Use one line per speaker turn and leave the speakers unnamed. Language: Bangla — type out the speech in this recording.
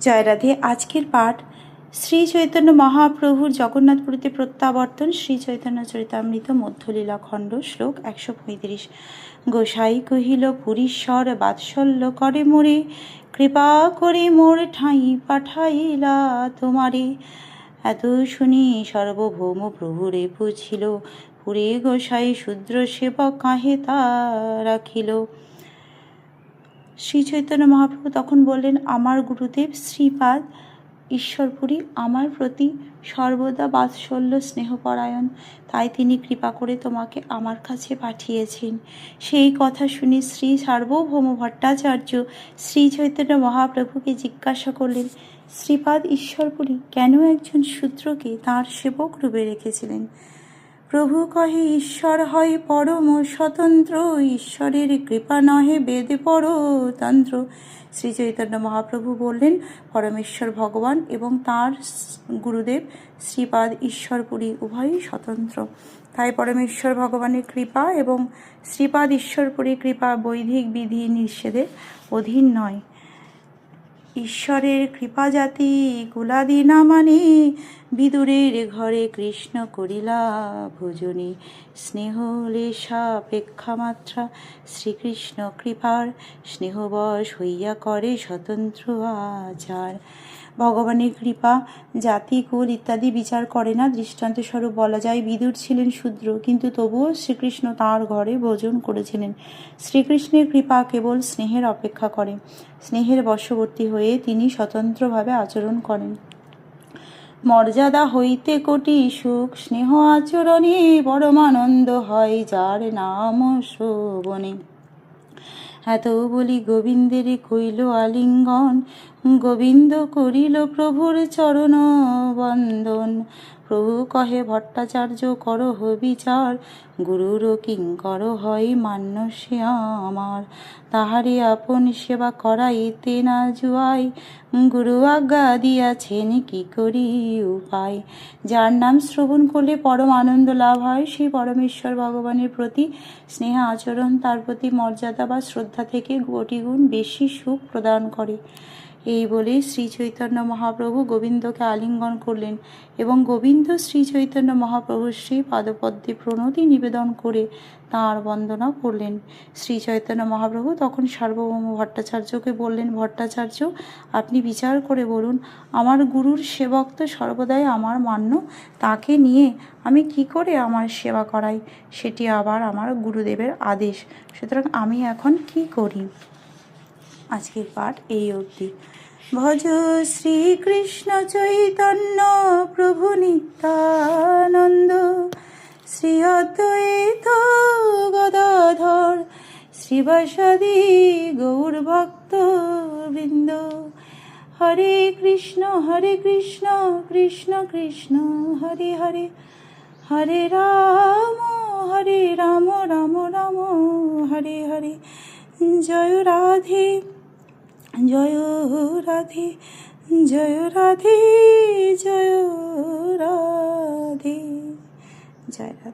জয় রাধে। আজকের পাঠ শ্রী চৈতন্য মহাপ্রভুর জগন্নাথপুরীতে প্রত্যাবর্তন, শ্রী চৈতন্য চরিতামৃত মধ্যলীলা খণ্ড, শ্লোক 135। গোসাই কহিল, পুরীশ্বর বাৎসল্য করে মোরে, কৃপা করে মোর ঠাঁই পাঠাইলা তোমারে। এত শুনি সার্বভৌম প্রভুরে পুছিল, পুরী গোসাই শূদ্র সেবক কাহে তা রাখিল। শ্রী চৈতন্য মহাপ্রভু তখন বললেন, আমার গুরুদেব শ্রীপাদ ঈশ্বরপুরী আমার প্রতি সর্বদা বাৎসল্য স্নেহপরায়ণ, তাই তিনি কৃপা করে তোমাকে আমার কাছে পাঠিয়েছেন। সেই কথা শুনে শ্রী সার্বভৌম ভট্টাচার্য শ্রী চৈতন্য মহাপ্রভুকে জিজ্ঞাসা করলেন, শ্রীপাদ ঈশ্বরপুরী কেন একজন শূদ্রকে তাঁর সেবক রূপে রেখেছিলেন? প্রভু কহে, ঈশ্বর হয় পরম স্বতন্ত্র, ঈশ্বরের কৃপা নহে বেদে পরতন্ত্র। শ্রী চৈতন্য মহাপ্রভু বললেন, পরমেশ্বর ভগবান এবং তাঁর গুরুদেব শ্রীপাদ ঈশ্বরপুরী উভয়ই স্বতন্ত্র, তাই পরমেশ্বর ভগবানের কৃপা এবং শ্রীপাদ ঈশ্বরপুরীর কৃপা বৈদিক বিধি নিষেধের অধীন নয়। ঈশ্বরের কৃপা জাতি কুলাদি না মানে, বিদুরের ঘরে কৃষ্ণ করিলা ভোজনী, স্নেহ লেশাপেক্ষা মাত্রা শ্রীকৃষ্ণ কৃপার, স্নেহবশ হইয়া করে স্বতন্ত্র আচার। ভগবানের কৃপা জাতি কুল ইত্যাদি বিচার করে না। দৃষ্টান্তস্বরূপ বলা যায়, বিদুর ছিলেন শূদ্র, কিন্তু তবুও শ্রীকৃষ্ণ তাঁর ঘরে ভোজন করেছিলেন। শ্রীকৃষ্ণের কৃপা কেবল স্নেহের অপেক্ষা করে, স্নেহের বশবর্তী হয়ে তিনি স্বতন্ত্রভাবে আচরণ করেন। মর্যাদা হইতে কোটি সুখ, স্নেহ আচরণে পরমানন্দ হয় যার নাম শ্রবণে। এত বলি গোবিন্দের কইল আলিঙ্গন, গোবিন্দ করিল প্রভুর চরণ বন্দন। প্রভু কহে, ভট্টাচার্য করহ বিচার, গুরুর কিঙ্কর হয় মান্য সে আমার। তাহারে আপন সেবা করাইতে না জুয়াই, গুরু আজ্ঞা দিয়াছেন কি করি উপায়। যার নাম শ্রবণ করলে পরম আনন্দ লাভ হয়, সেই পরমেশ্বর ভগবানের প্রতি স্নেহ আচরণ তার প্রতি মর্যাদা বা শ্রদ্ধা থেকে কোটিগুণ বেশি সুখ প্রদান করে। এই বলে শ্রী চৈতন্য মহাপ্রভু গোবিন্দকে আলিঙ্গন করলেন এবং গোবিন্দ শ্রী চৈতন্য মহাপ্রভুর শ্রী পাদপদ্মে প্রণতি নিবেদন করে তাঁর বন্দনা করলেন। শ্রী চৈতন্য মহাপ্রভু তখন সার্বভৌম ভট্টাচার্যকে বললেন, ভট্টাচার্য আপনি বিচার করে বলুন, আমার গুরুর সেবক তো সর্বদাই আমার মান্য, তাকে নিয়ে আমি কি করে আমার সেবা করাই? সেটি আবার আমার গুরুদেবের আদেশ, সুতরাং আমি এখন কি করি? আজকের পাঠ এই অবধি। ভজ শ্রীকৃষ্ণ চৈতন্য প্রভু নিত্যানন্দ, শ্রী অদ্বৈত গদাধর শ্রীবাসাদি গৌর ভক্ত বৃন্দ। হরে কৃষ্ণ কৃষ্ণ কৃষ্ণ হরে হরে, হরে রাম রাম রাম হরে হরে। জয় রাধে জয় রাধে, জয় রাধে জয় রাধে, জয় রাধে।